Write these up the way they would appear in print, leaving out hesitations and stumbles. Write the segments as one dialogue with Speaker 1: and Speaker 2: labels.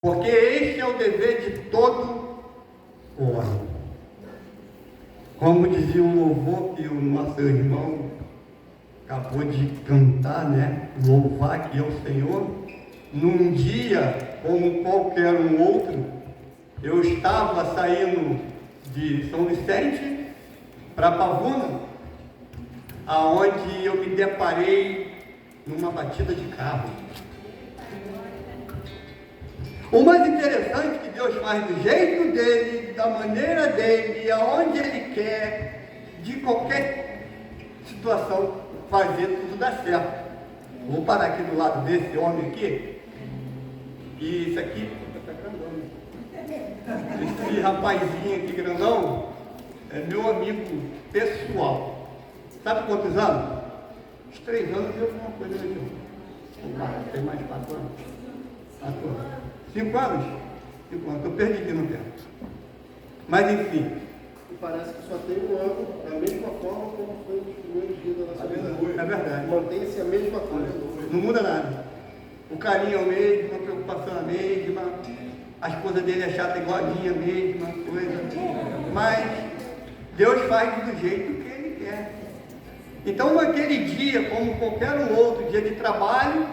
Speaker 1: Porque este é o dever de todo homem. Como dizia o louvor que o nosso irmão acabou de cantar, né? Louvar aqui ao Senhor. Num dia, como qualquer um outro, eu estava saindo de São Vicente para Pavuna, aonde eu me deparei numa batida de carro. O mais interessante é que Deus faz do jeito dele, da maneira dele, aonde ele quer, de qualquer situação, fazer tudo dar certo. Vou parar aqui do lado desse homem aqui, e isso aqui, esse rapazinho aqui grandão, é meu amigo pessoal. Sabe quantos anos? Uns 3 anos e alguma coisa aqui. Tem mais 4 anos. 4 anos. 5 anos? 5 anos. Eu perdi aqui no tempo. Mas enfim.
Speaker 2: E parece que só tem um ano, da mesma forma como foi nos primeiros dias da nossa vida.
Speaker 1: É verdade.
Speaker 2: Mantém-se a mesma coisa.
Speaker 1: Não muda nada. O carinho é o mesmo, a preocupação é a mesma, a esposa dele é chata igual a minha, mesma coisa. Mas Deus faz do jeito que Ele quer. Então, naquele dia, como qualquer outro dia de trabalho,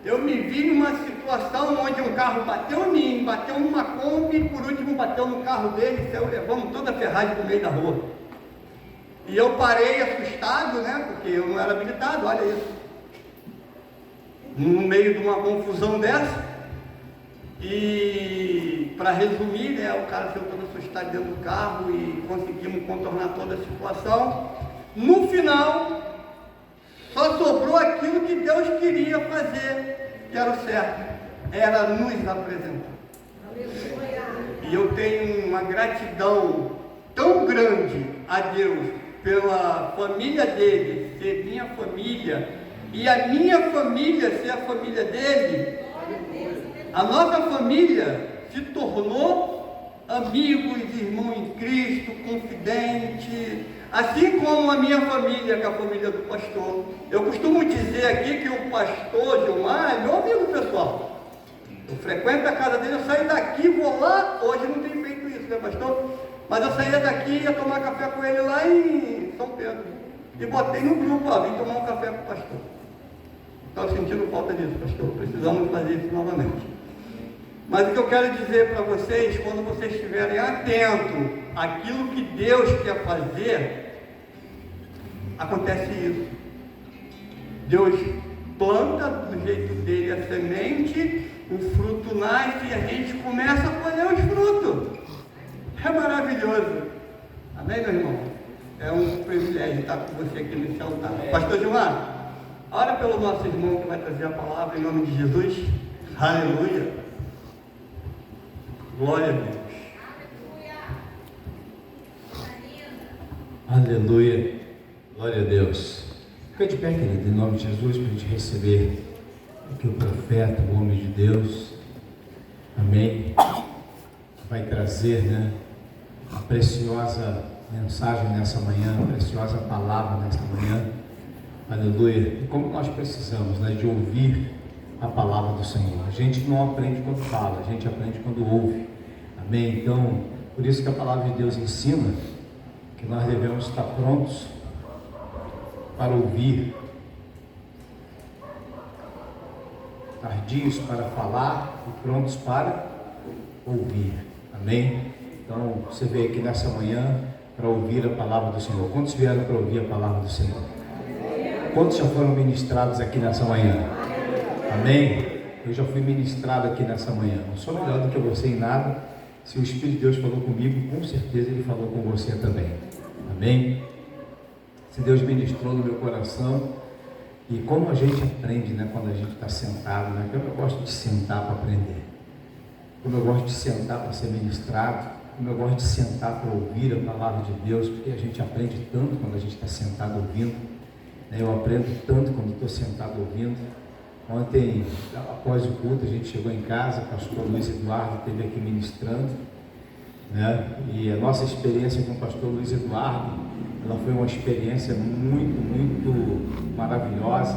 Speaker 1: eu me vi numa situação onde um carro bateu em mim, bateu numa Kombi, e por último bateu no carro dele, saiu levando toda a ferragem do meio da rua. E eu parei assustado, né? Porque eu não era habilitado, olha isso. No meio de uma confusão dessa, e para resumir, né, o cara saiu todo assustado dentro do carro e conseguimos contornar toda a situação. No final, só sobrou aquilo que Deus queria fazer, que era o certo, era nos apresentar. E eu tenho uma gratidão tão grande a Deus pela família dele ser minha família, e a minha família ser a família dele. A nossa família se tornou amigos, irmãos em Cristo, confidente, assim como a minha família, que é a família do pastor. Eu costumo dizer aqui que o pastor Gilmar é meu amigo pessoal. Eu frequento a casa dele, eu saio daqui, vou lá, hoje não tenho feito isso, né, pastor? Mas eu saía daqui e ia tomar café com ele lá em São Pedro. E botei no grupo, ó, vim tomar um café com o pastor. Estou sentindo falta disso, pastor. Precisamos fazer isso novamente. Mas o que eu quero dizer para vocês, quando vocês estiverem atentos àquilo que Deus quer fazer, acontece isso. Deus planta do jeito dele a semente, o fruto nasce e a gente começa a colher os frutos. É maravilhoso. Amém, meu irmão? É um privilégio estar com você aqui nesse altar. Pastor Gilmar, ora pelo nosso irmão que vai trazer a palavra em nome de Jesus. Aleluia. Glória a Deus.
Speaker 3: Aleluia. Glória a Deus. Fica de pé, querido, em nome de Jesus, para a gente receber aqui o profeta, o homem de Deus. Amém. Vai trazer, né, a preciosa mensagem nessa manhã, a preciosa palavra nessa manhã. Aleluia. E como nós precisamos, né, de ouvir a palavra do Senhor. A gente não aprende quando fala, a gente aprende quando ouve. Amém? Então, por isso que a palavra de Deus ensina que nós devemos estar prontos para ouvir, tardios para falar e prontos para ouvir. Amém? Então, você veio aqui nessa manhã para ouvir a palavra do Senhor. Quantos vieram para ouvir a palavra do Senhor? Quantos já foram ministrados aqui nessa manhã? Amém? Eu já fui ministrado aqui nessa manhã. Não sou melhor do que você em nada. Se o Espírito de Deus falou comigo, com certeza Ele falou com você também. Amém? Se Deus ministrou no meu coração. E como a gente aprende, né, quando a gente está sentado, né? Como eu gosto de sentar para aprender. Como eu gosto de sentar para ser ministrado. Como eu gosto de sentar para ouvir a palavra de Deus. Porque a gente aprende tanto quando a gente está sentado ouvindo. Eu aprendo tanto quando estou sentado ouvindo. Ontem, após o culto, a gente chegou em casa, o pastor Luiz Eduardo esteve aqui ministrando, né? E a nossa experiência com o pastor Luiz Eduardo, ela foi uma experiência muito, muito maravilhosa,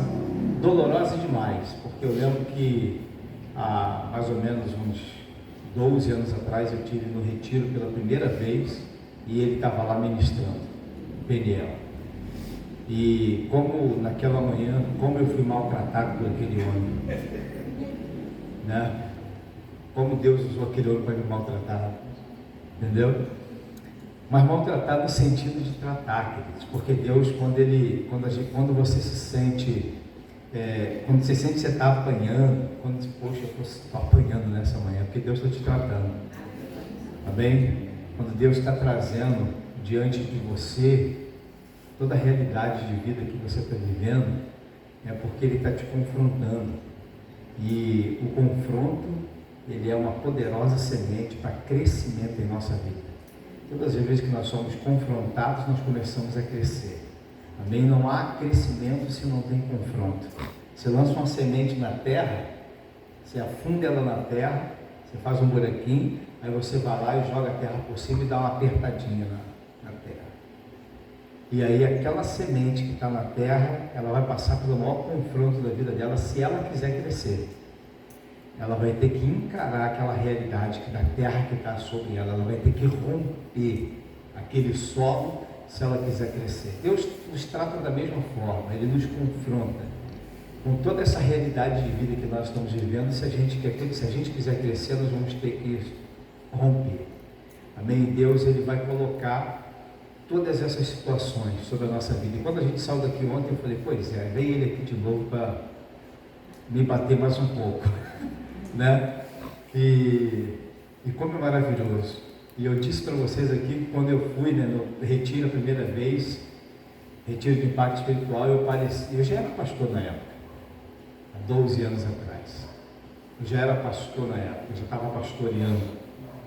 Speaker 3: dolorosa demais, porque eu lembro que há mais ou menos uns 12 anos atrás eu tive no retiro pela primeira vez e ele estava lá ministrando, Peniel. E como naquela manhã, como eu fui maltratado por aquele homem, né? Como Deus usou aquele homem para me maltratar, entendeu? Mas maltratado no sentido de tratar, queridos, porque Deus, quando você se sente, quando você sente que você está apanhando, poxa, eu estou apanhando nessa manhã, porque Deus está te tratando, amém? Quando Deus está trazendo diante de você toda a realidade de vida que você está vivendo, é porque Ele está te confrontando, e o confronto, ele é uma poderosa semente para crescimento em nossa vida. Todas as vezes que nós somos confrontados, nós começamos a crescer. Amém? Não há crescimento se não tem confronto. Você lança uma semente na terra, você afunda ela na terra, você faz um buraquinho, aí você vai lá e joga a terra por cima e dá uma apertadinha na terra. E aí aquela semente que está na terra, ela vai passar pelo maior confronto da vida dela, se ela quiser crescer. Ela vai ter que encarar aquela realidade que da terra que está sobre ela, ela vai ter que romper aquele solo se ela quiser crescer. Deus nos trata da mesma forma, Ele nos confronta com toda essa realidade de vida que nós estamos vivendo. Se a gente quiser crescer, nós vamos ter que romper. Amém? Deus, Ele vai colocar todas essas situações sobre a nossa vida. E quando a gente saiu daqui ontem, eu falei, pois é, vem Ele aqui de novo para me bater mais um pouco. Né? E como é maravilhoso. E eu disse para vocês aqui, quando eu fui, né, no retiro a primeira vez, retiro de impacto espiritual, eu já era pastor na época, há 12 anos atrás. Eu já era pastor na época, eu já estava pastoreando.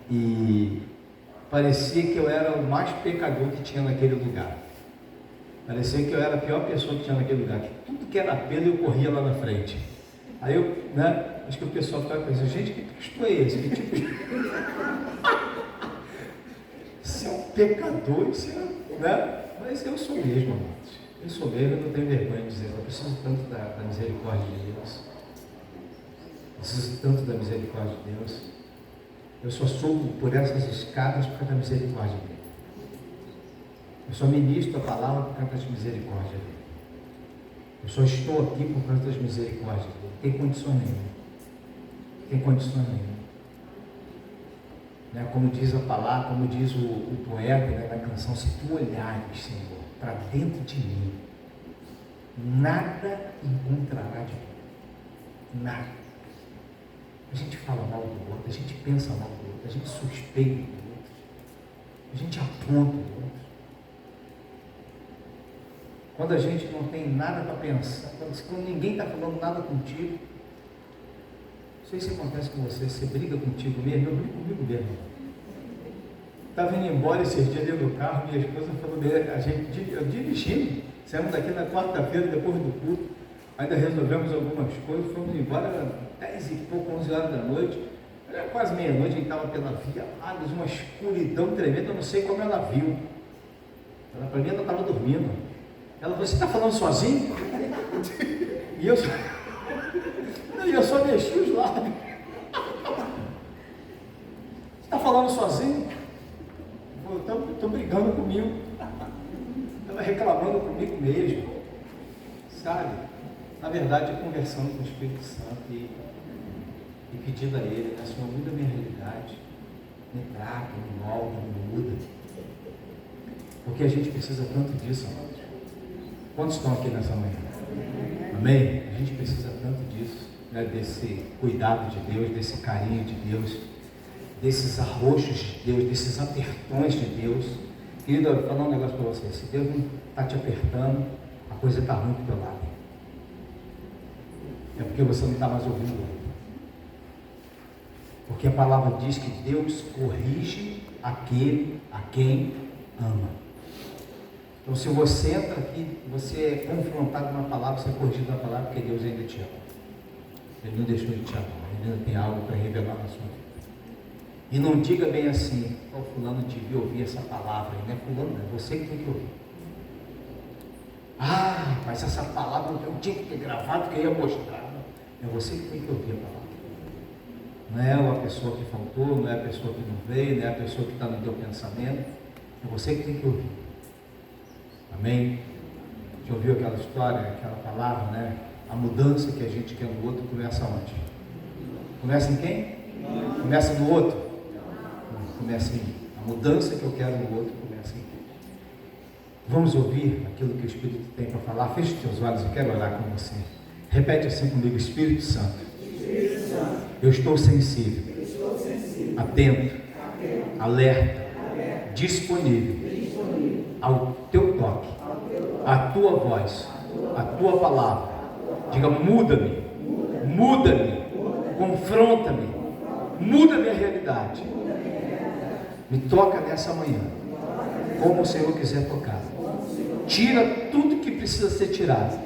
Speaker 3: E parecia que eu era o mais pecador que tinha naquele lugar. Parecia que eu era a pior pessoa que tinha naquele lugar, que tudo que era pelo eu corria lá na frente. Aí eu, né? Acho que o pessoal ficava pensando, gente, que pastor é esse? Que tipo de... Você é um pecador, você é, né? Mas eu sou mesmo, amados. Eu sou mesmo, eu não tenho vergonha de dizer. Eu preciso tanto da misericórdia de Deus. Eu preciso tanto da misericórdia de Deus. Eu só subo por essas escadas por causa da misericórdia dele. Eu só ministro a palavra por causa das misericórdias dele. Eu só estou aqui por causa das misericórdias dele. Não tem condições nenhuma. Tem condições nenhuma. Né? Como diz a palavra, como diz o poeta, né, na canção, se tu olhares, Senhor, para dentro de mim, nada encontrará de mim. Nada. A gente fala mal do outro, a gente pensa mal do outro, a gente suspeita do outro, a gente aponta do outro. Quando a gente não tem nada para pensar, quando ninguém está falando nada contigo, não sei se acontece com você briga contigo mesmo, eu brigo comigo mesmo. Estava indo embora esses dias dentro do carro, minha esposa falou, eu dirigindo, saímos daqui na quarta-feira, depois do culto, ainda resolvemos algumas coisas, fomos embora 10 e pouco, 11 horas da noite, era quase meia-noite, a gente estava pela Via Lágrimas, uma escuridão tremenda, eu não sei como ela viu. Ela, para mim, ela estava dormindo. Ela falou, você está falando sozinho? E eu só mexi os lábios. Você está falando sozinho? Estou brigando comigo. Estava reclamando comigo mesmo. Sabe? Na verdade, conversando com o Espírito Santo e pedindo a Ele, né, Senhor, muda a minha realidade. Me trata, me molda, me muda. Porque a gente precisa tanto disso, amados. Quantos estão aqui nessa manhã? Amém? A gente precisa tanto disso, né? Desse cuidado de Deus, desse carinho de Deus, desses arroxos de Deus, desses apertões de Deus. Querido, eu vou falar um negócio para você. Se Deus não está te apertando, a coisa está ruim do teu lado. É porque você não está mais ouvindo Ele. Porque a palavra diz que Deus corrige aquele a quem ama. Então, se você entra aqui, você é confrontado na palavra, você é corrigido na palavra, porque Deus ainda te ama. Ele não deixou de te amar, Ele ainda tem algo para revelar na sua vida. E não diga bem assim, o fulano devia ouvir essa palavra, não é fulano, é você que tem que ouvir. Ah, mas essa palavra eu tinha que ter gravado, que eu ia mostrar. É você que tem que ouvir a palavra. Não é a pessoa que faltou, não é a pessoa que não veio, não é a pessoa que está no teu pensamento. É você que tem que ouvir. Amém? Já ouviu aquela história, aquela palavra, né? A mudança que a gente quer no outro começa onde? Começa em quem? Começa no outro? Não, começa em mim. A mudança que eu quero no outro começa em mim. Vamos ouvir aquilo que o Espírito tem para falar. Feche os teus olhos, eu quero orar com você. Repete assim comigo: Espírito Santo, eu estou sensível, atento, alerta, disponível ao teu toque, à tua voz, à tua palavra. Diga: muda-me, muda-me, confronta-me, muda minha realidade. Me toca nessa manhã, como o Senhor quiser tocar. Tira tudo que precisa ser tirado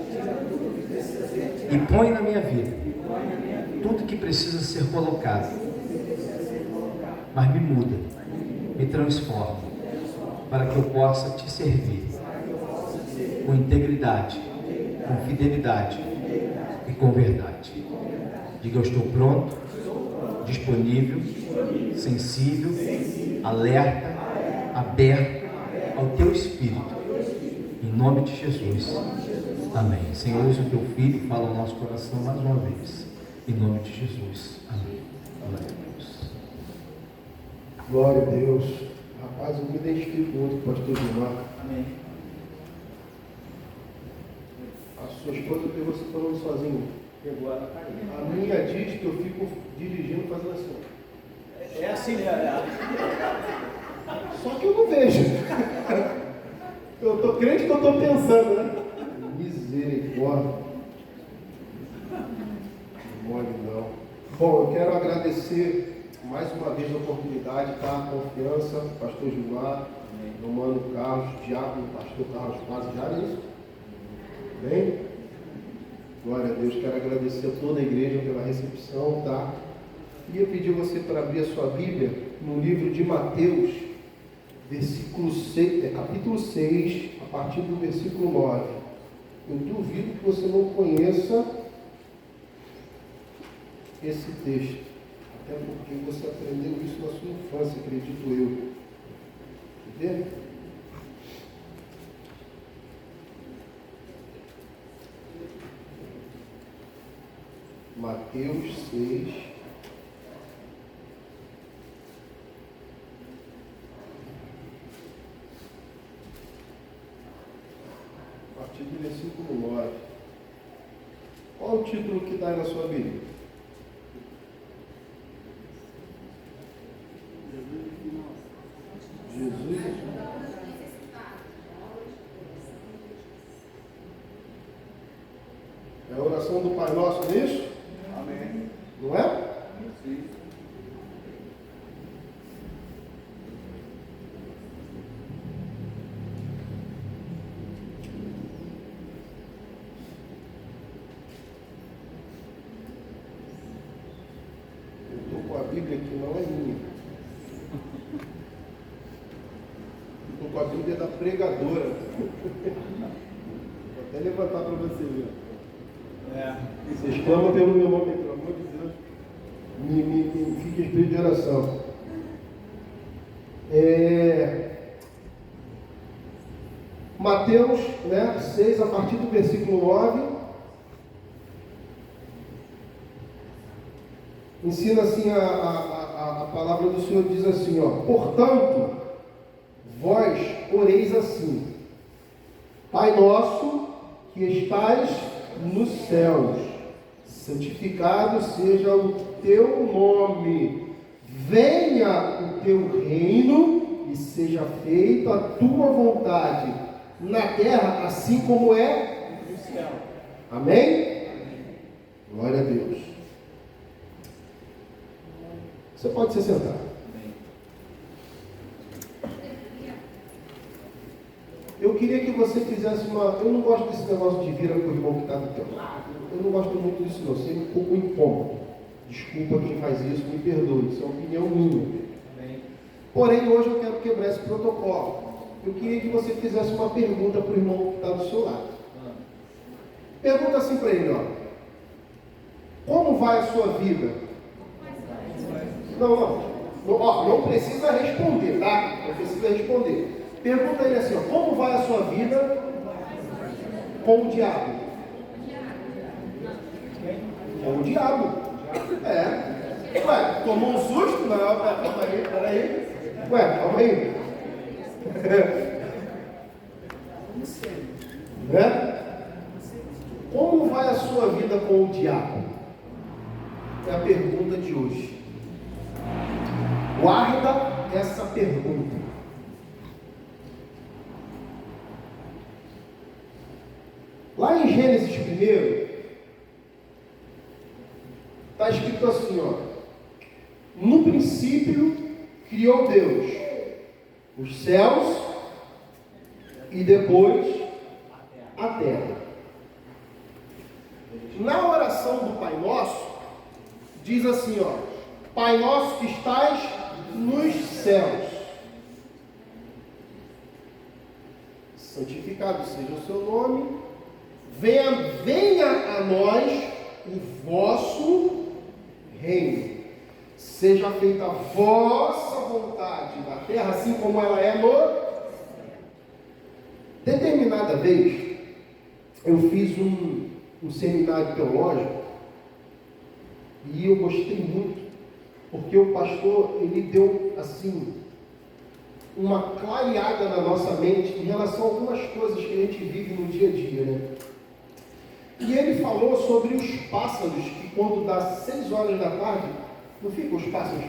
Speaker 3: e põe na minha vida tudo que precisa ser colocado. Mas me muda, me transforma, para que eu possa te servir com integridade, com fidelidade e com verdade. Diga: eu estou pronto, disponível, sensível, alerta, aberto ao teu Espírito, em nome de Jesus. Amém. Senhor, usa o teu filho e fala ao nosso coração mais uma vez, em nome de Jesus. Amém. Glória a Deus.
Speaker 2: Glória a Deus. Rapaz, eu me identifico muito com o pastor Gilmar.
Speaker 3: Amém.
Speaker 2: A sua esposa pegou você falando sozinho.
Speaker 3: Pegou ela caindo.
Speaker 2: A minha diz que eu fico dirigindo fazendo assim.
Speaker 3: É assim, né?
Speaker 2: Só que eu não vejo. Eu tô crente que eu estou pensando, né? Misericórdia. Não mole não. Bom, eu quero agradecer mais uma vez a oportunidade, tá? A confiança, pastor Gilmar, Romano Carlos, diácono, pastor Carlos Paz, já é isso? Bem? Glória a Deus, quero agradecer a toda a igreja pela recepção, tá? E eu pedi você para abrir a sua Bíblia no livro de Mateus, versículo 6, capítulo 6, a partir do versículo 9. Eu duvido que você não conheça esse texto, até porque você aprendeu isso na sua infância, acredito eu. Quer ver? Mateus 6, a partir do versículo 9. Qual o título que está aí na sua Bíblia? Jesus. É a oração do Pai Nosso, não é isso?
Speaker 1: Amém.
Speaker 2: Não é?
Speaker 1: Sim.
Speaker 2: Eu estou com a Bíblia que não é minha. Estou com a Bíblia da pregadora. Vou até levantar para você ver. Vocês clamam pelo meu nome, pelo amor de Deus. Fique em espírito de oração. Mateus, 6, a partir do versículo 9. Ensina assim a palavra do Senhor, diz assim, ó: portanto, vós oreis assim: Pai nosso que estais nos céus, santificado seja o teu nome, venha o teu reino e seja feita a tua vontade, na terra assim como é no céu. Amém? Glória a Deus. Você pode se sentar. Eu queria que você fizesse uma... Eu não gosto desse negócio de vira com o irmão que está do teu lado. Eu não gosto muito disso não. Seria um pouco incômodo. Desculpa quem faz isso, me perdoe. Isso é uma opinião minha. Porém, hoje eu quero quebrar esse protocolo. Eu queria que você fizesse uma pergunta para o irmão que está do seu lado. Pergunta assim para ele, ó: como vai a sua vida? Não precisa responder, tá? Não precisa responder. Pergunta ele assim, ó, como vai a sua vida com o diabo? Com o diabo. Ué, tomou um susto? Não, peraí. Ué, calma aí. Como vai a sua vida com o diabo? É a pergunta de hoje. Guarda essa pergunta. Lá em Gênesis 1, está escrito assim, ó. No princípio criou Deus os céus e depois a terra. Na oração do Pai Nosso, diz assim, ó. Pai Nosso que estás nos céus, santificado seja o seu nome, venha a nós o vosso reino, seja feita a vossa vontade na terra, assim como ela é no... Determinada vez, eu fiz um seminário teológico e eu gostei muito, porque o pastor, ele deu, assim, uma clareada na nossa mente em relação a algumas coisas que a gente vive no dia a dia, né? E ele falou sobre os pássaros, que quando dá 6 horas da tarde, não ficam os pássaros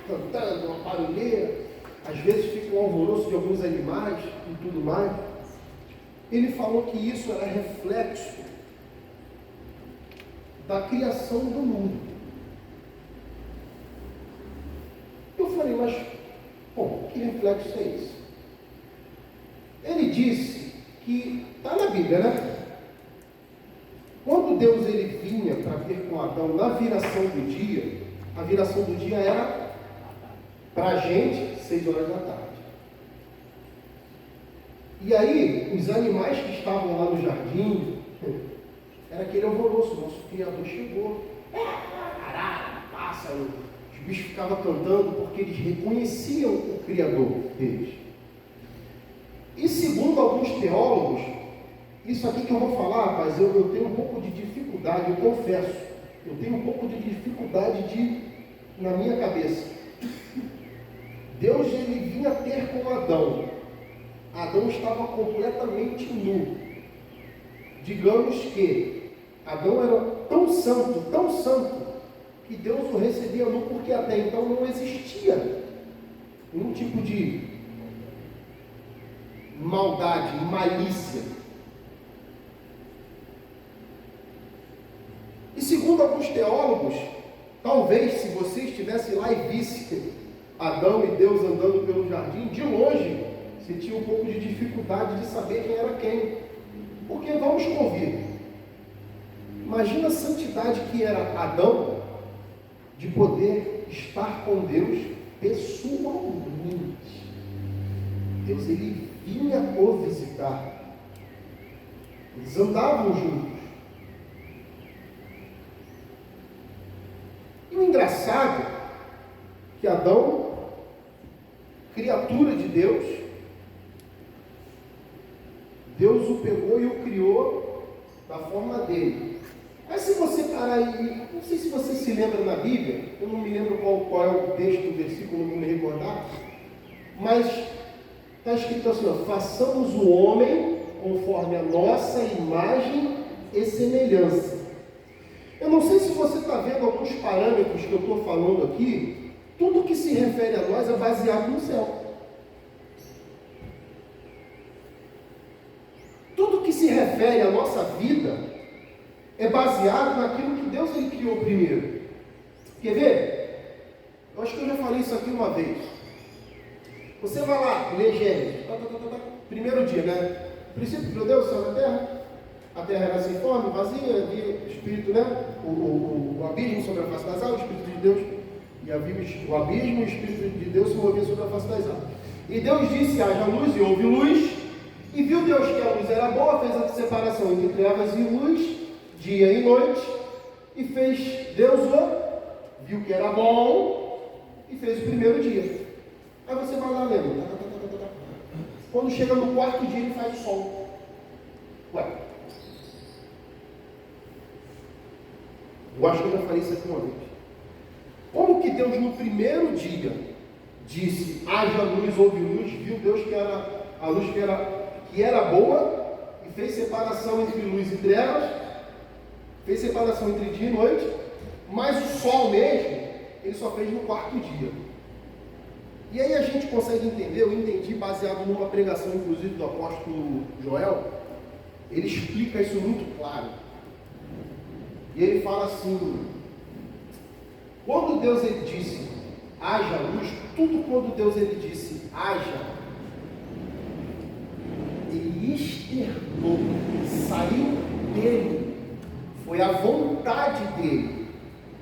Speaker 2: cantando, uma barulheira, às vezes fica um alvoroço de alguns animais e tudo mais. Ele falou que isso era reflexo da criação do mundo. Eu falei, mas, bom, que reflexo é esse? Ele disse que, está na Bíblia, né? Quando Deus ele vinha para ter com Adão na viração do dia, a viração do dia era, para a gente, 6 horas da tarde. E aí, os animais que estavam lá no jardim, era aquele alvoroço, nosso Criador chegou. Arara, pássaro, os bichos ficavam cantando porque eles reconheciam o Criador deles. E segundo alguns teólogos, isso aqui que eu vou falar, rapaz, eu tenho um pouco de dificuldade, eu confesso. Eu tenho um pouco de dificuldade na minha cabeça. Deus ele vinha ter com Adão. Adão estava completamente nu. Digamos que Adão era tão santo, que Deus o recebia nu, porque até então não existia nenhum tipo de maldade, malícia. E segundo alguns teólogos, talvez se você estivesse lá e visse Adão e Deus andando pelo jardim, de longe, você tinha um pouco de dificuldade de saber quem era quem. Porque vamos convir. Imagina a santidade que era Adão, de poder estar com Deus pessoalmente. Deus ele vinha o visitar. Eles andavam juntos. E o engraçado que Adão, criatura de Deus, Deus o pegou e o criou da forma dele. Mas se você parar aí, não sei se você se lembra na Bíblia, eu não me lembro qual é o texto do versículo, não me recordar, mas está escrito assim, ó, façamos o homem conforme a nossa imagem e semelhança. Eu não sei se você está vendo alguns parâmetros que eu estou falando aqui, tudo que se refere a nós é baseado no céu. Tudo que se refere à nossa vida é baseado naquilo que Deus ele criou primeiro. Quer ver? Eu acho que eu já falei isso aqui uma vez. Você vai lá, lê Gênesis, primeiro dia, né? O princípio criou Deus, o céu e a terra. A terra era sem forma, vazia, havia o Espírito, né? O abismo sobre a face das águas, o Espírito de Deus, e havia o abismo, e o Espírito de Deus se movia sobre a face das águas. E Deus disse, haja luz, e houve luz, e viu Deus que a luz era boa, fez a separação entre trevas e luz, dia e noite, e fez Deus viu que era bom, e fez o primeiro dia. Aí você vai lá lendo. Quando chega no quarto dia, ele faz o sol. Ué. Eu acho que eu já falei isso aqui uma vez. Como que Deus no primeiro dia disse, haja luz, houve luz, viu Deus que era a luz que era boa, e fez separação entre luz e trevas, fez separação entre dia e noite, mas o sol mesmo, ele só fez no quarto dia. E aí a gente consegue entender, eu entendi baseado numa pregação, inclusive, do apóstolo Joel, ele explica isso muito claro. E ele fala assim, quando Deus ele disse, haja luz, tudo quando Deus ele disse, haja, ele externou, saiu dele, foi a vontade dele.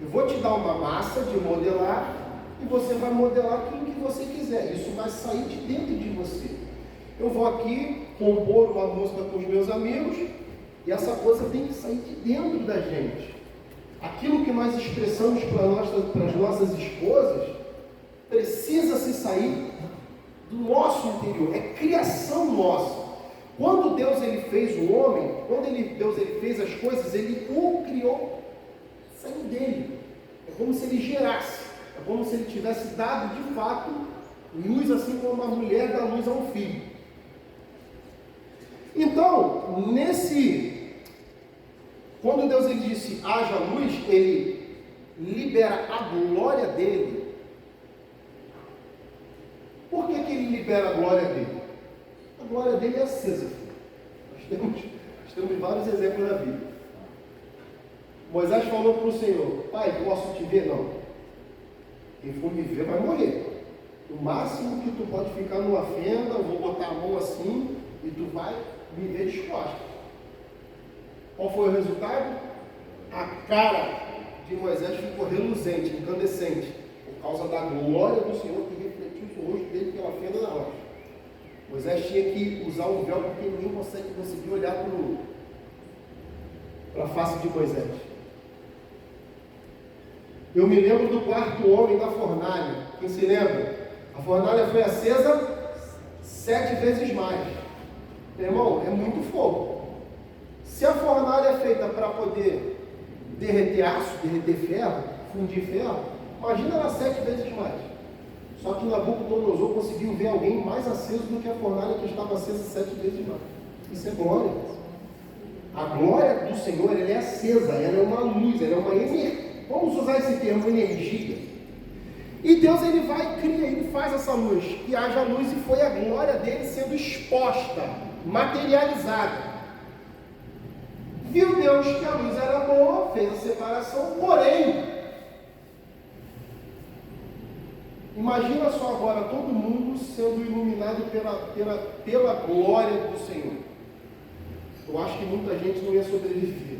Speaker 2: Eu vou te dar uma massa de modelar, e você vai modelar aquilo que você quiser, isso vai sair de dentro de você. Eu vou aqui compor uma música com os meus amigos, e essa coisa tem que sair de dentro da gente. Aquilo que nós expressamos para as nossas esposas, precisa se sair do nosso interior, é criação nossa. Quando Deus ele fez o homem, Deus ele fez as coisas, ele o criou, saiu dele. É como se ele gerasse, é como se ele tivesse dado de fato luz, assim como uma mulher dá luz a um filho. Então, quando Deus ele disse haja luz, ele libera a glória dele. Por que ele libera a glória dele? A glória dele é acesa. Nós temos vários exemplos na Bíblia. Moisés falou para o Senhor, pai, posso te ver? Não. Quem for me ver vai morrer. O máximo que tu pode ficar numa fenda, eu vou botar a mão assim e tu vai me ver de costas. Qual foi o resultado? A cara de Moisés ficou reluzente, incandescente, por causa da glória do Senhor que refletiu o rosto dele pela fenda da rocha. Moisés tinha que usar um véu porque ninguém conseguia olhar para a face de Moisés. Eu me lembro do quarto homem da fornalha. Quem se lembra? A fornalha foi acesa 7 vezes mais. Meu irmão, é muito fogo. Se a fornalha é feita para poder derreter aço, derreter ferro, fundir ferro, imagina ela 7 vezes mais. Só que Nabucodonosor conseguiu ver alguém mais aceso do que a fornalha que estava acesa 7 vezes mais. Isso é glória. A glória do Senhor, ela é acesa, ela é uma luz, ela é uma energia. Vamos usar esse termo, energia. E Deus ele vai criar, ele faz essa luz, que haja luz, e foi a glória dele sendo exposta, materializada. Viu Deus que a luz era boa, fez a separação, porém, imagina só agora todo mundo sendo iluminado pela glória do Senhor. Eu acho que muita gente não ia sobreviver.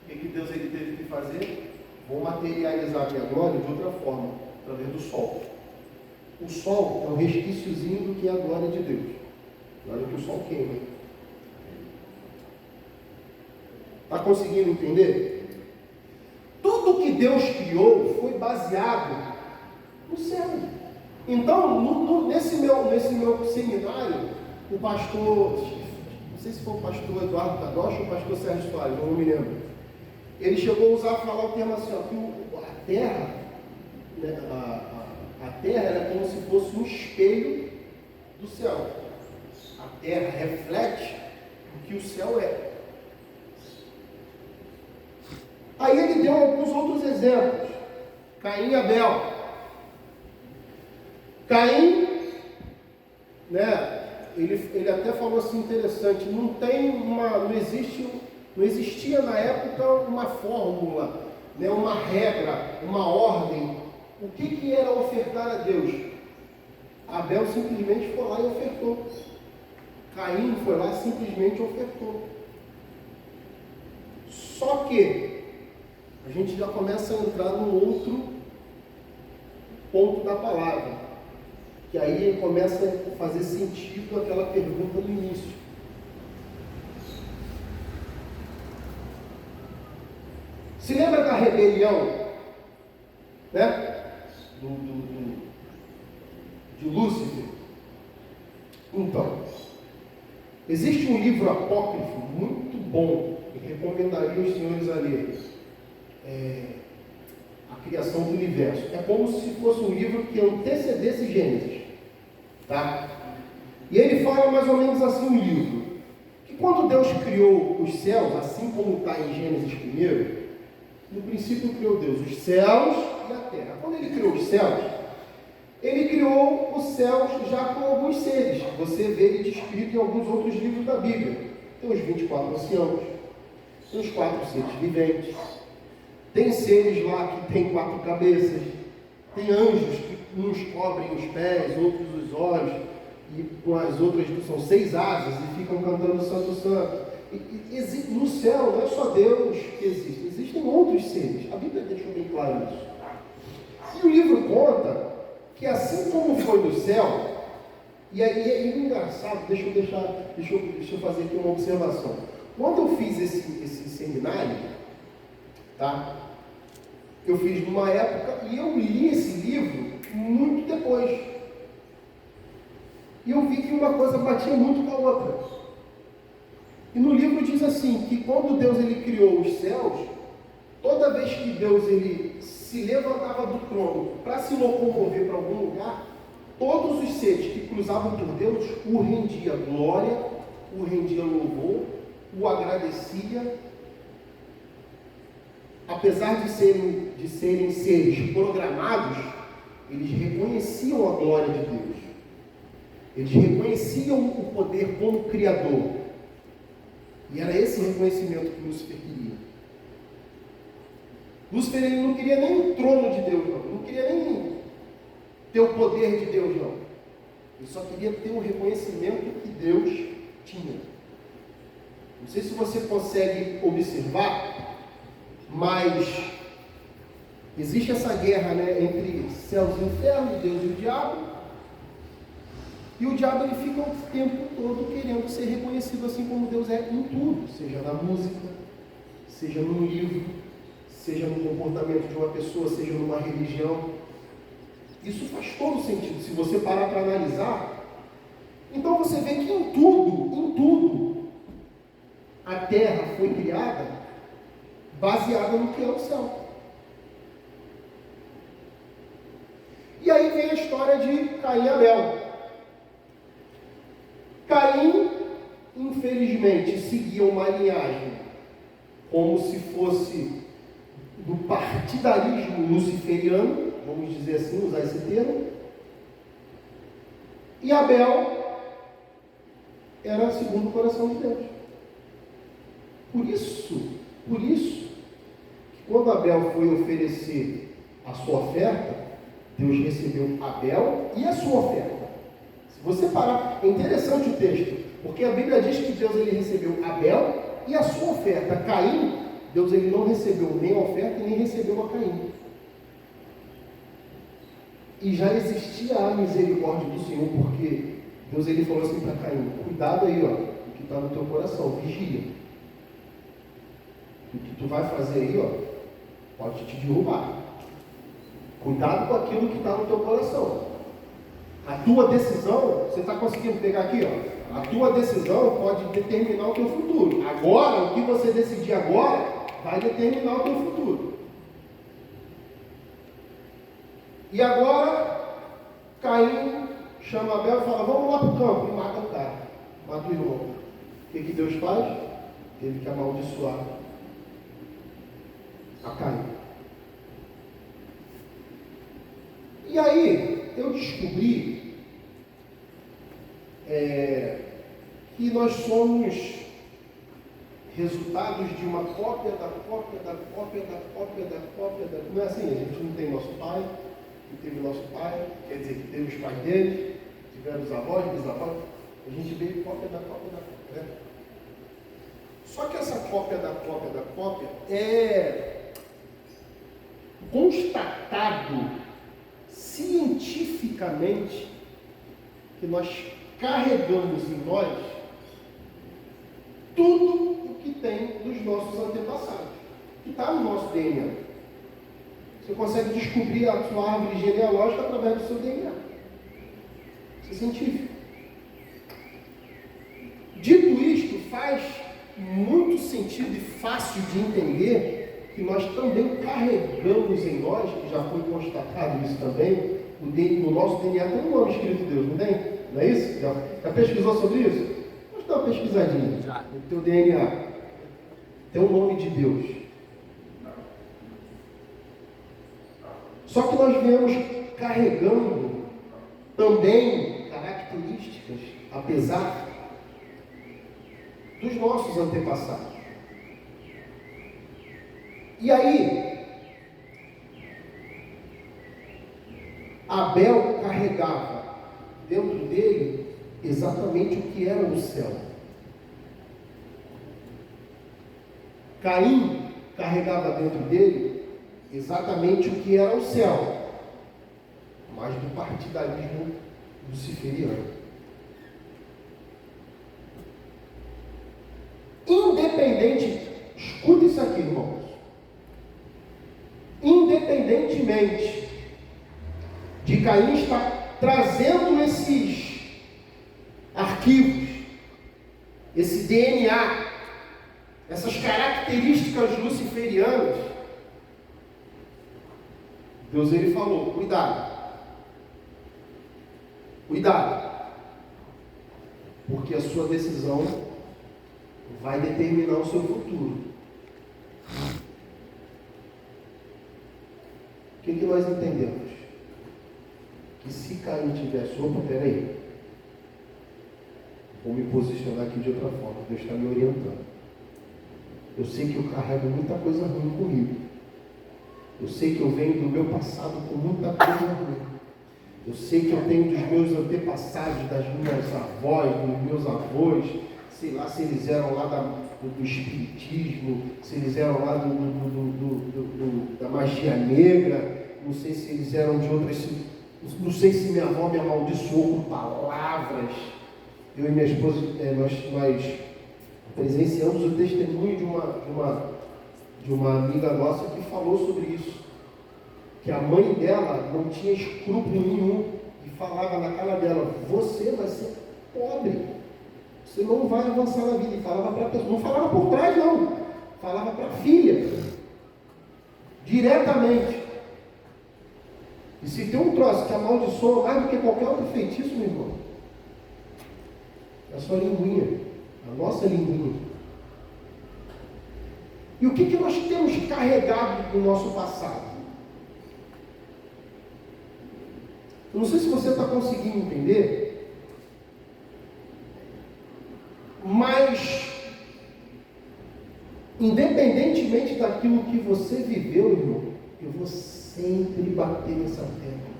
Speaker 2: O que Deus ele teve que fazer? Vou materializar a minha glória de outra forma, através do sol. O sol é um resquíciozinho do que é a glória de Deus. Olha que o sol queima. Está conseguindo entender? Tudo que Deus criou foi baseado no céu. Então, nesse meu seminário, o pastor, não sei se foi o pastor Eduardo Tadocha ou o pastor Sérgio Soares, não me lembro. Ele chegou a falar o termo assim, ó, que a terra, né, a terra era como se fosse um espelho do céu. A terra reflete o que o céu é. Aí ele deu alguns outros exemplos. Caim e Abel. Caim, né, ele até falou assim interessante, não existia na época uma fórmula, né, uma regra, uma ordem. O que era ofertar a Deus? Abel simplesmente foi lá e ofertou. Caim foi lá e simplesmente ofertou. Só que a gente já começa a entrar num outro ponto da palavra, que aí começa a fazer sentido aquela pergunta no início. Se lembra da rebelião, né? de Lúcifer. Então, existe um livro apócrifo muito bom, que recomendaria os senhores a ler. A Criação do Universo. É como se fosse um livro que antecedesse Gênesis. Tá? E ele fala mais ou menos assim o livro. Que quando Deus criou os céus, assim como está em Gênesis 1, no princípio criou Deus os céus e a terra. Quando ele criou os céus, ele criou os céus já com alguns seres. Você vê ele descrito em alguns outros livros da Bíblia. Tem os 24 anciãos, tem os 4 seres viventes, tem seres lá que têm 4 cabeças, tem anjos que uns cobrem os pés, outros os olhos, e com as outras são 6 asas e ficam cantando Santo Santo. No céu não é só Deus que existe, existem outros seres. A Bíblia deixou bem claro isso. E o livro conta que assim como foi no céu, e aí é engraçado, deixa eu fazer aqui uma observação. Quando eu fiz esse seminário, tá? Eu fiz numa época e eu li esse livro muito depois. E eu vi que uma coisa batia muito com a outra. E no livro diz assim, que quando Deus ele criou os céus, toda vez que Deus ele se levantava do trono para se locomover para algum lugar, todos os seres que cruzavam por Deus o rendia glória, o rendia louvor, o agradecia. Apesar de serem seres programados, eles reconheciam a glória de Deus. Eles reconheciam o poder como Criador. E era esse reconhecimento que Lúcifer queria. Lúcifer ele não queria nem o trono de Deus, não queria nem ter o poder de Deus, não. Ele só queria ter o reconhecimento que Deus tinha. Não sei se você consegue observar, mas existe essa guerra, né, entre céus e inferno, Deus e o diabo. E o diabo ele fica o tempo todo querendo ser reconhecido assim como Deus é em tudo, seja na música, seja num livro, seja no comportamento de uma pessoa, seja numa religião. Isso faz todo sentido, se você parar para analisar. Então você vê que em tudo, a terra foi criada baseada no que é o céu. E aí vem a história de Caim e Abel. Caim, infelizmente, seguia uma linhagem como se fosse do partidarismo luciferiano, vamos dizer assim, usar esse termo. E Abel era segundo o coração de Deus. Por isso, que quando Abel foi oferecer a sua oferta, Deus recebeu Abel e a sua oferta. Se você parar, é interessante o texto, porque a Bíblia diz que Deus ele recebeu Abel e a sua oferta. Caim, Deus ele não recebeu nem a oferta e nem recebeu a Caim. E já existia a misericórdia do Senhor, porque Deus ele falou assim para Caim: cuidado aí, ó, o que está no teu coração, vigia. O que tu vai fazer aí, ó, pode te derrubar. Cuidado com aquilo que está no teu coração. A tua decisão, você está conseguindo pegar aqui, ó? A tua decisão pode determinar o teu futuro. Agora, o que você decidir agora, vai determinar o teu futuro. E agora, Caim chama Abel e fala: vamos lá para o campo, e mata o cara, mata o irmão. O que Deus faz? Teve que amaldiçoar a Caim. E aí, eu descobri que nós somos resultados de uma cópia da cópia da cópia da cópia da cópia da... Não é assim, a gente não tem nosso pai, que teve nosso pai, quer dizer, que teve os pais dele, tiveram os avós, bisavós, a gente veio cópia da cópia da cópia, né? Só que essa cópia da cópia da cópia é constatado cientificamente que nós carregamos em nós tudo o que tem dos nossos antepassados, que está no nosso DNA. Você consegue descobrir a sua árvore genealógica através do seu DNA. Isso é científico. Dito isto, faz muito sentido e fácil de entender que nós também carregamos em nós, que já foi constatado isso também, no nosso DNA tem um nome escrito de Deus, não tem? Não é isso? Já pesquisou sobre isso? Vamos dar uma pesquisadinha. Já. No teu DNA tem um nome de Deus. Só que nós viemos carregando também características, apesar dos nossos antepassados. E aí, Abel carregava dentro dele exatamente o que era o céu. Caim carregava dentro dele exatamente o que era o céu, mas do partidarismo luciferiano. Independente, escuta isso aqui, irmãos. Independentemente de Caim estar trazendo esses arquivos, esse DNA, essas características luciferianas, Deus ele falou, cuidado, porque a sua decisão vai determinar o seu futuro. O que nós entendemos? Que se Caim tivesse, opa, peraí, vou me posicionar aqui de outra forma, Deus está me orientando. Eu sei que eu carrego muita coisa ruim comigo. Eu sei que eu venho do meu passado com muita coisa ruim. Eu sei que eu tenho dos meus antepassados, das minhas avós, dos meus avós, sei lá se eles eram lá do espiritismo, se eles eram lá da magia negra, não sei se eles eram de outras, não sei se minha avó me amaldiçoou com palavras. Eu e minha esposa, nós presenciamos o testemunho de uma amiga nossa que falou sobre isso, que a mãe dela não tinha escrúpulo nenhum e falava na cara dela, você vai ser pobre, você não vai avançar na vida. E falava para a pessoa, não falava por trás não, falava para a filha, diretamente. E se tem um troço que amaldiçoa mais do que qualquer outro feitiço, meu irmão, é a sua linguinha, a nossa linguinha. E o que nós temos carregado do nosso passado? Eu não sei se você está conseguindo entender, mas independentemente daquilo que você viveu, irmão, eu vou sempre bater nessa tecla.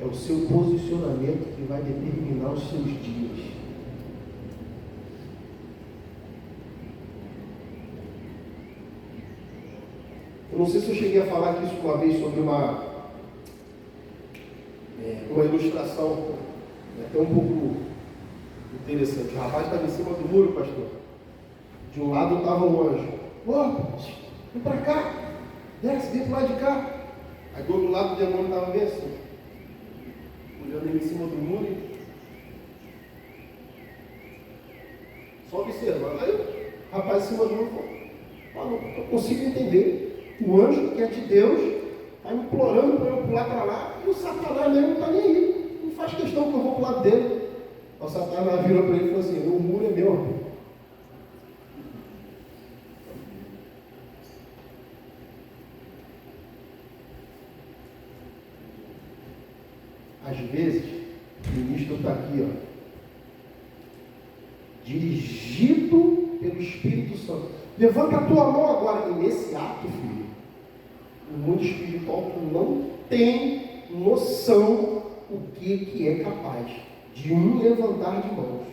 Speaker 2: É o seu posicionamento que vai determinar os seus dias. Eu não sei se eu cheguei a falar aqui isso uma vez sobre uma ilustração até um pouco interessante. O rapaz estava em cima do muro, pastor. De um lado estava um anjo. Vem para cá. Desce, vem para o lado de cá. Aí do outro lado o demônio estava bem assim, olhando ele em cima do muro e só observando. Aí o rapaz em cima do muro falou, eu consigo entender. O anjo, que é de Deus, está me implorando para eu pular para lá, e o Satanás mesmo não está nem aí. Não faz questão que eu vou para o lado dele. O Satanás virou para ele e falou assim, o muro é meu. Às vezes, o ministro está aqui, dirigido pelo Espírito Santo. Levanta a tua mão agora, e nesse ato, filho, o mundo espiritual não tem noção o que é capaz de um levantar de mãos.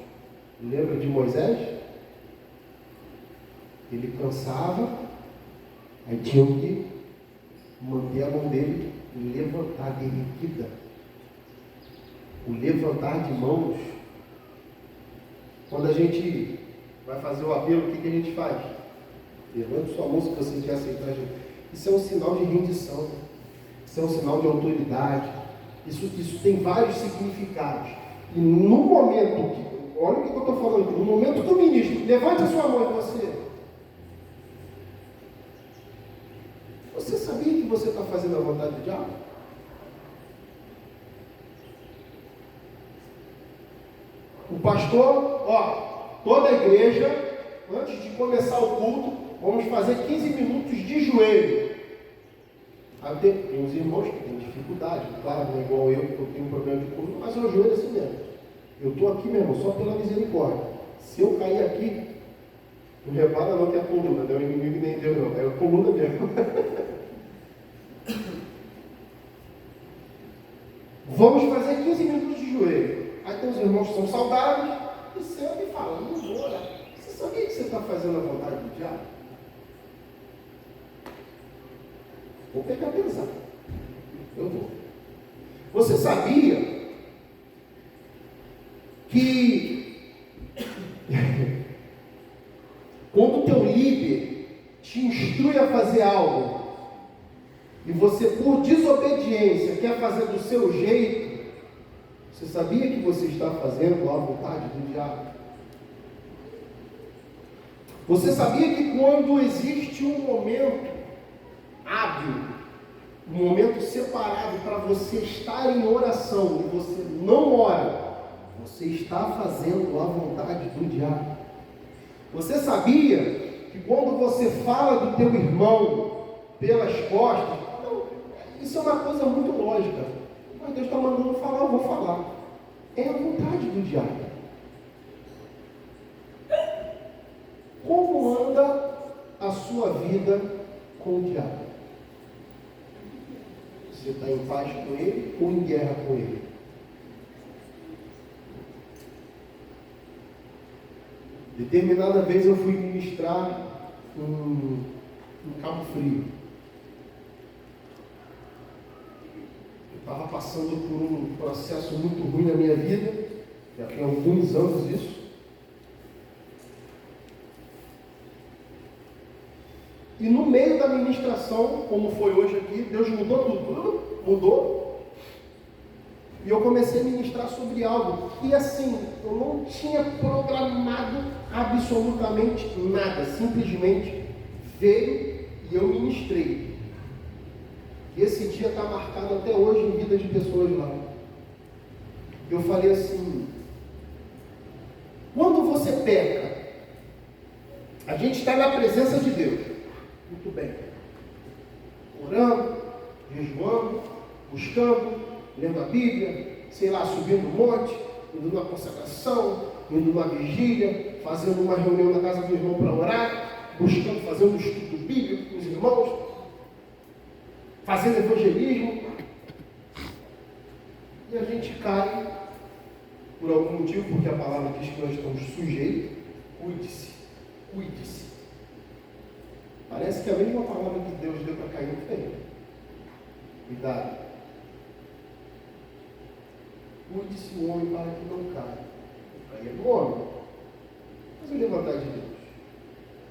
Speaker 2: Lembra de Moisés? Ele cansava, aí tinha que manter a mão dele levantada, erguida. O levantar de mãos, quando a gente vai fazer o apelo, o que a gente faz? Levanta sua mão se você quer aceitar Jesus. Isso é um sinal de rendição. Isso é um sinal de autoridade. Isso tem vários significados. E no momento que, olha o que eu estou falando aqui, no momento que o ministro levante a sua mão e você sabia que você está fazendo a vontade do diabo? O pastor, toda a igreja, antes de começar o culto, vamos fazer 15 minutos de joelho. Tem uns irmãos que têm dificuldade, claro, não é igual eu, que eu tenho um problema de coluna, mas eu joelho assim mesmo. Eu estou aqui mesmo, só pela misericórdia. Se eu cair aqui, não repara não que é a coluna, não é o inimigo nem Deus não, é a coluna mesmo. Vamos fazer 15 minutos de joelho. Aí tem os irmãos que são saudáveis e sentam e falam, não vou orar. Você sabia que você está fazendo a vontade do diabo? Vou pegar pesado. Eu vou. Você sabia que quando o teu líder te instrui a fazer algo e você, por desobediência, quer fazer do seu jeito, você sabia que você está fazendo a vontade do diabo? Você sabia que quando existe um momento hábil, um momento separado para você estar em oração e você não ora, você está fazendo a vontade do diabo? Você sabia que quando você fala do teu irmão pelas costas, isso é uma coisa muito lógica, mas Deus está mandando falar, eu vou falar. É a vontade do diabo. Como anda a sua vida com o diabo? Você está em paz com ele ou em guerra com ele? Determinada vez eu fui ministrar em Cabo Frio. Eu estava passando por um processo muito ruim na minha vida, já tem alguns anos isso. E no meio da ministração, como foi hoje aqui, Deus mudou tudo. Mudou. E eu comecei a ministrar sobre algo. E assim, eu não tinha programado absolutamente nada. Simplesmente veio e eu ministrei. E esse dia está marcado até hoje em vida de pessoas lá. Eu falei assim, quando você peca, a gente está na presença de Deus. Muito bem. Orando, jejuando, buscando, lendo a Bíblia, sei lá, subindo um monte, indo numa consagração, indo numa vigília, fazendo uma reunião na casa do irmão para orar, buscando, fazendo um estudo bíblico com os irmãos, fazendo evangelismo. E a gente cai, por algum motivo, porque a palavra diz que nós estamos sujeitos. Cuide-se, cuide-se. Parece que a mesma palavra que Deus deu para Caim foi. Cuidado. Cuide-se o homem para que não caia. Cair é do homem. Mas eu levantar de Deus.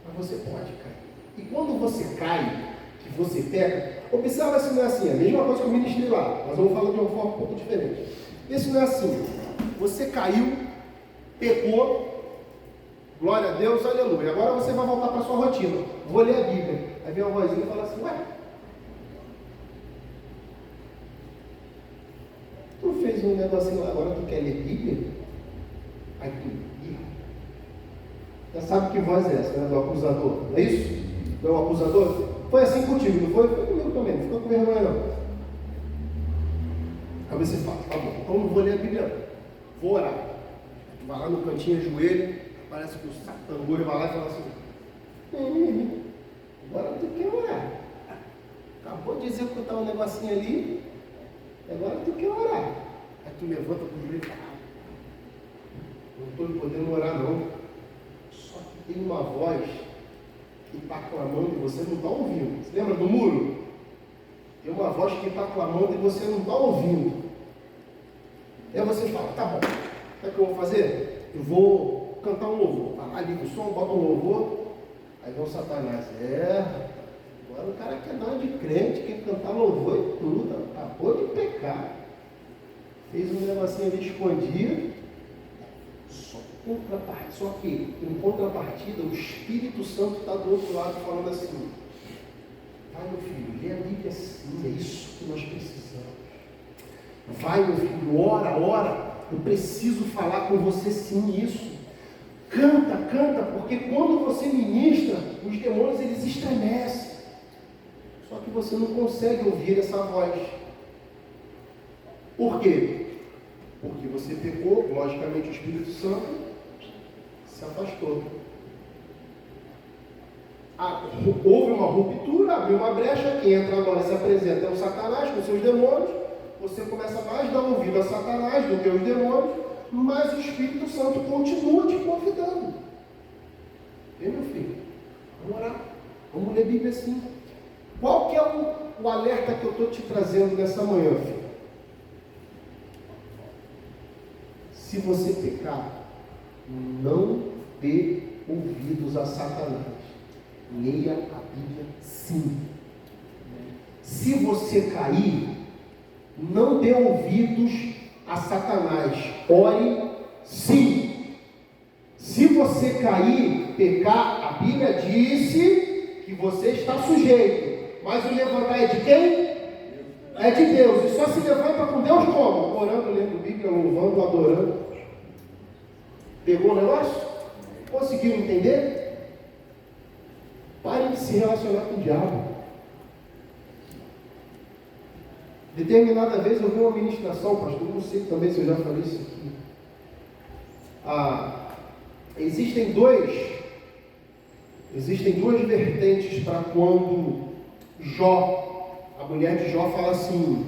Speaker 2: Mas você pode cair. E quando você cai, que você peca, observa se não é assim. É a mesma coisa que eu ministrei lá. Mas eu vou falar de uma forma um pouco diferente. Esse não é assim. Você caiu, pecou. Glória a Deus, aleluia. Agora você vai voltar para a sua rotina. Vou ler a Bíblia. Aí vem uma vozinha e fala assim, ué, tu fez um negocinho lá, agora tu quer ler Bíblia? Aí tu, já sabe que voz é essa, né? Do acusador. Não é isso? Não é o acusador? Foi assim contigo, não foi? Foi comigo também, não ficou com vergonha não. Aí você fala, tá bom, então não vou ler a Bíblia, vou orar. Tu vai lá no cantinho, ajoelha. Parece que o Satangolho vai lá e fala assim, agora tu quer orar. Acabou de executar um negocinho ali, agora tu quer orar. Aí tu levanta com o joelho e fala, não estou podendo orar não. Só que tem uma voz que está clamando e você não está ouvindo. Você lembra do muro? Tem uma voz que está clamando e você não está ouvindo. Aí você fala, tá bom, sabe o que eu vou fazer? Eu vou cantar um louvor. Liga o som, bota um louvor. Aí vem o Satanás. Agora o cara quer dar uma de crente, quer cantar louvor e tudo, acabou de pecar. Fez um negocinho ali escondido. Só que, em contrapartida, o Espírito Santo está do outro lado falando assim: vai, meu filho, lê a Bíblia assim, é isso que nós precisamos. Vai, meu filho, ora, eu preciso falar com você sim, isso. Canta, porque quando você ministra, os demônios eles estremecem. Só que você não consegue ouvir essa voz. Por quê? Porque você pecou, logicamente o Espírito Santo se afastou. Houve uma ruptura, abriu uma brecha, quem entra agora se apresenta é o Satanás com seus demônios, você começa mais a dar ouvido a Satanás do que aos demônios, mas o Espírito Santo continua te convidando. Vem, meu filho, vamos orar, vamos ler a Bíblia assim. Qual que é o alerta que eu estou te trazendo nessa manhã, filho? Se você pecar, não dê ouvidos a Satanás. Leia a Bíblia sim. Se você cair, não dê ouvidos a Satanás. Ore sim. Se você cair, pecar, a Bíblia disse que você está sujeito. Mas o levantar é de quem? É de Deus. E só se levanta com Deus como? Orando, lendo Bíblia, louvando, adorando. Pegou o negócio? Conseguiu entender? Pare de se relacionar com o diabo. Determinada vez eu vi uma ministração, pastor, não sei também se eu já falei isso aqui. Existem duas vertentes para quando a mulher de Jó fala assim: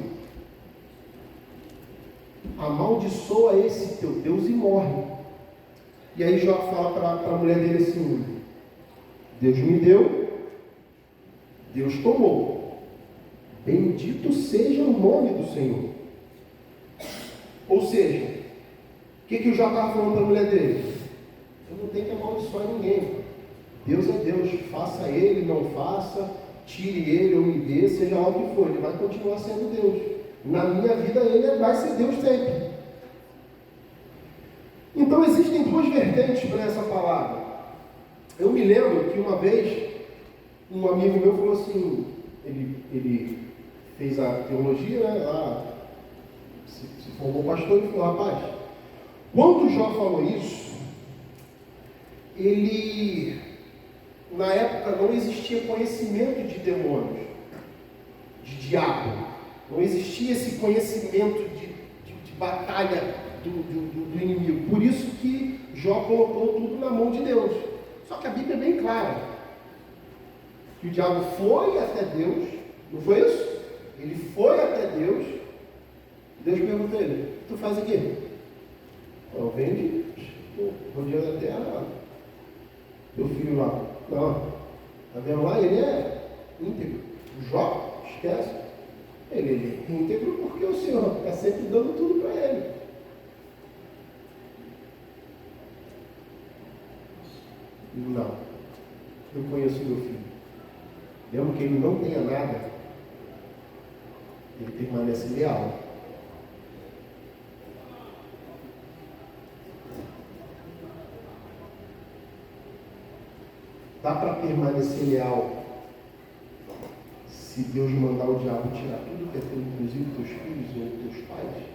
Speaker 2: amaldiçoa esse teu Deus e morre. E aí Jó fala para a mulher dele assim: Deus me deu, Deus tomou, bendito seja o nome do Senhor. Ou seja, o que o Jó estava falando para a mulher dele? Eu não tenho que amaldiçoar ninguém. Deus é Deus, faça ele, não faça, tire ele ou me dê, seja lá o que for, ele vai continuar sendo Deus. Na minha vida ele vai ser Deus sempre. Então existem duas vertentes para essa palavra. Eu me lembro que uma vez um amigo meu falou assim, ele fez a teologia, né, lá, se formou pastor, ele falou: rapaz, quando Jó falou isso, na época não existia conhecimento de demônios, de diabo, não existia esse conhecimento de batalha do inimigo. Por isso que Jó colocou tudo na mão de Deus. Só que a Bíblia é bem clara que o diabo foi até Deus, não foi isso? Ele foi até Deus. Deus perguntou a ele: tu faz o quê? Eu venho rodeando a terra, teu filho lá. Não, tá vendo lá? Ele é íntegro. O Jó, esquece. Ele é íntegro porque o Senhor está sempre dando tudo para ele. Não, eu conheço meu filho. Mesmo que ele não tenha nada, ele permanece leal. Dá para permanecer leal se Deus mandar o diabo tirar tudo que é teu, inclusive teus filhos ou teus pais?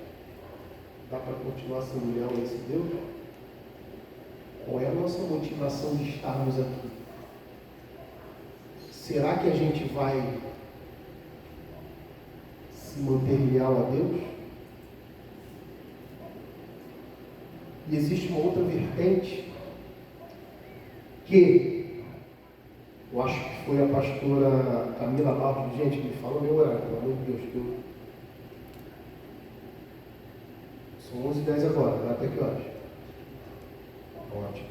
Speaker 2: Dá para continuar sendo leal a esse Deus? Qual é a nossa motivação de estarmos aqui? Será que a gente vai se manter leal a Deus? E existe uma outra vertente que eu acho que foi a pastora Camila Barros, gente, me fala meu horário, pelo amor de Deus, que são 11h10 agora, vai até que horas? Ótimo.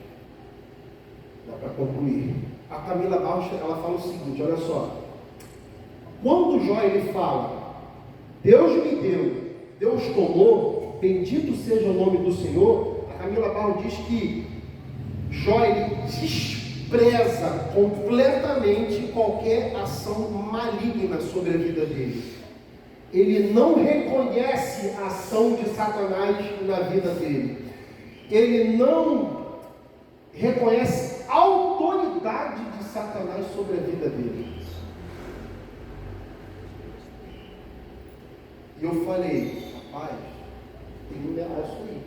Speaker 2: Dá para concluir. A Camila Barros, ela fala o seguinte, olha só. Quando Jó ele fala, Deus me deu, Deus tomou, bendito seja o nome do Senhor, a Camila Barros diz que Jó ele despreza completamente qualquer ação maligna sobre a vida dele. Ele não reconhece a ação de Satanás na vida dele. Ele não reconhece a autoridade de Satanás sobre a vida dele. E eu falei, rapaz, tem um negócio aí.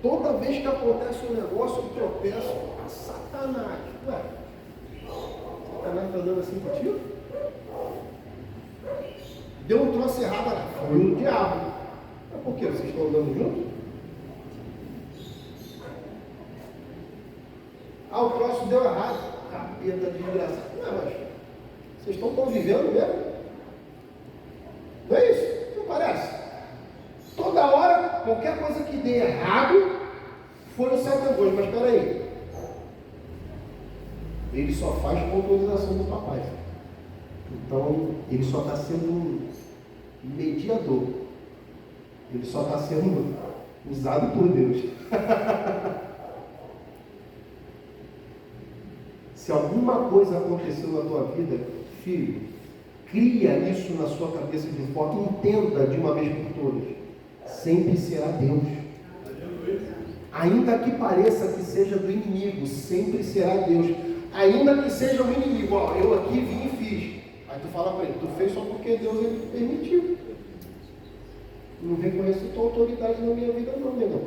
Speaker 2: Toda vez que acontece um negócio, eu tropeço a Satanás. Ué, Satanás está dando assim contigo? Deu um troço errado lá. Foi o diabo. Mas por que? Vocês estão andando juntos? O troço deu errado. Capeta desgraçado. Não, mas vocês estão convivendo mesmo? Não é isso? Não parece? Toda hora, qualquer coisa que dê errado, foi o Satanás. Mas espera aí. Ele só faz com autorização do papai. Então, ele só está sendo um mediador. Ele só está sendo usado por Deus. Se alguma coisa aconteceu na tua vida, filho, cria isso na sua cabeça de forma, entenda de uma vez por todas. Sempre será Deus. Ainda que pareça que seja do inimigo, sempre será Deus. Ainda que seja o inimigo, ó, eu aqui vim e fiz. Aí tu fala para ele, tu fez só porque Deus ele permitiu. Não reconheço tua autoridade na minha vida não, meu irmão.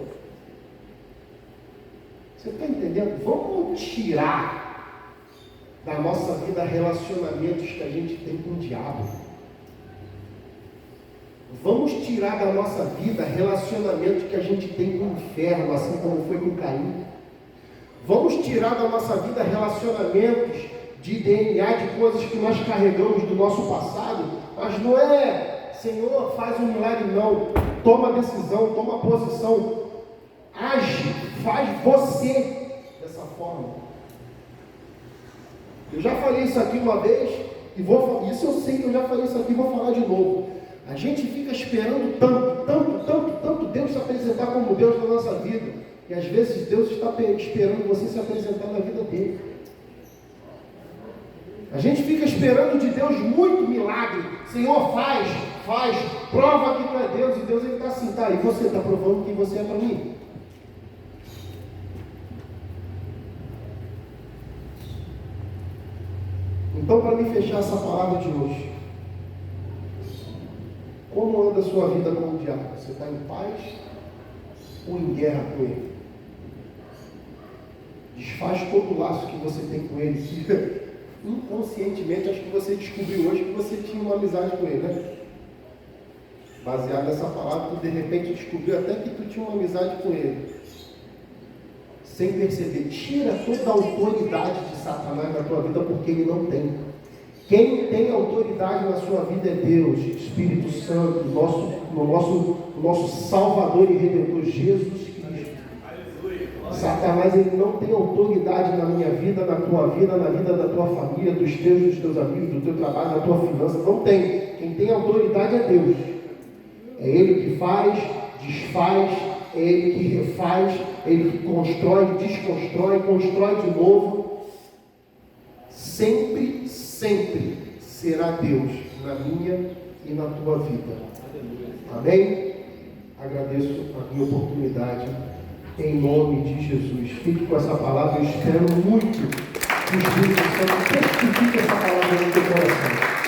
Speaker 2: Você está entendendo? Vamos tirar da nossa vida relacionamentos que a gente tem com o diabo. Vamos tirar da nossa vida relacionamentos que a gente tem com o inferno, assim como foi com Caim. Vamos tirar da nossa vida relacionamentos de DNA, de coisas que nós carregamos do nosso passado, mas não é, Senhor, faz um milagre, não. Toma decisão, toma posição, age, faz você dessa forma. Eu já falei isso aqui uma vez, isso eu sei que eu já falei isso aqui e vou falar de novo. A gente fica esperando tanto Deus se apresentar como Deus na nossa vida. E às vezes Deus está esperando você se apresentar na vida dele. A gente fica esperando de Deus muito milagre. Senhor, faz, prova que tu é Deus. E Deus ele está assim, tá, e você está provando quem você é para mim? Então, para me fechar essa palavra de hoje, como anda a sua vida com o diabo? Você está em paz ou em guerra com ele? Desfaz todo o laço que você tem com ele. Inconscientemente, acho que você descobriu hoje que você tinha uma amizade com ele, né? Baseado nessa palavra, tu de repente descobriu até que tu tinha uma amizade com ele. Sem perceber, tira toda a autoridade de Satanás na tua vida, porque ele não tem. Quem tem autoridade na sua vida é Deus, Espírito Santo, nosso Salvador e Redentor, Jesus Cristo. Satanás ele não tem autoridade na minha vida, na tua vida, na vida da tua família, dos teus amigos, do teu trabalho, da tua finança. Não tem. Quem tem autoridade é Deus. É Ele que faz, desfaz, é Ele que refaz, é Ele que constrói, desconstrói, constrói de novo. Sempre será Deus na minha e na tua vida. Amém? Agradeço a minha oportunidade em nome de Jesus. Fique com essa palavra. Eu espero muito que o Espírito Santo testifique essa palavra no teu coração.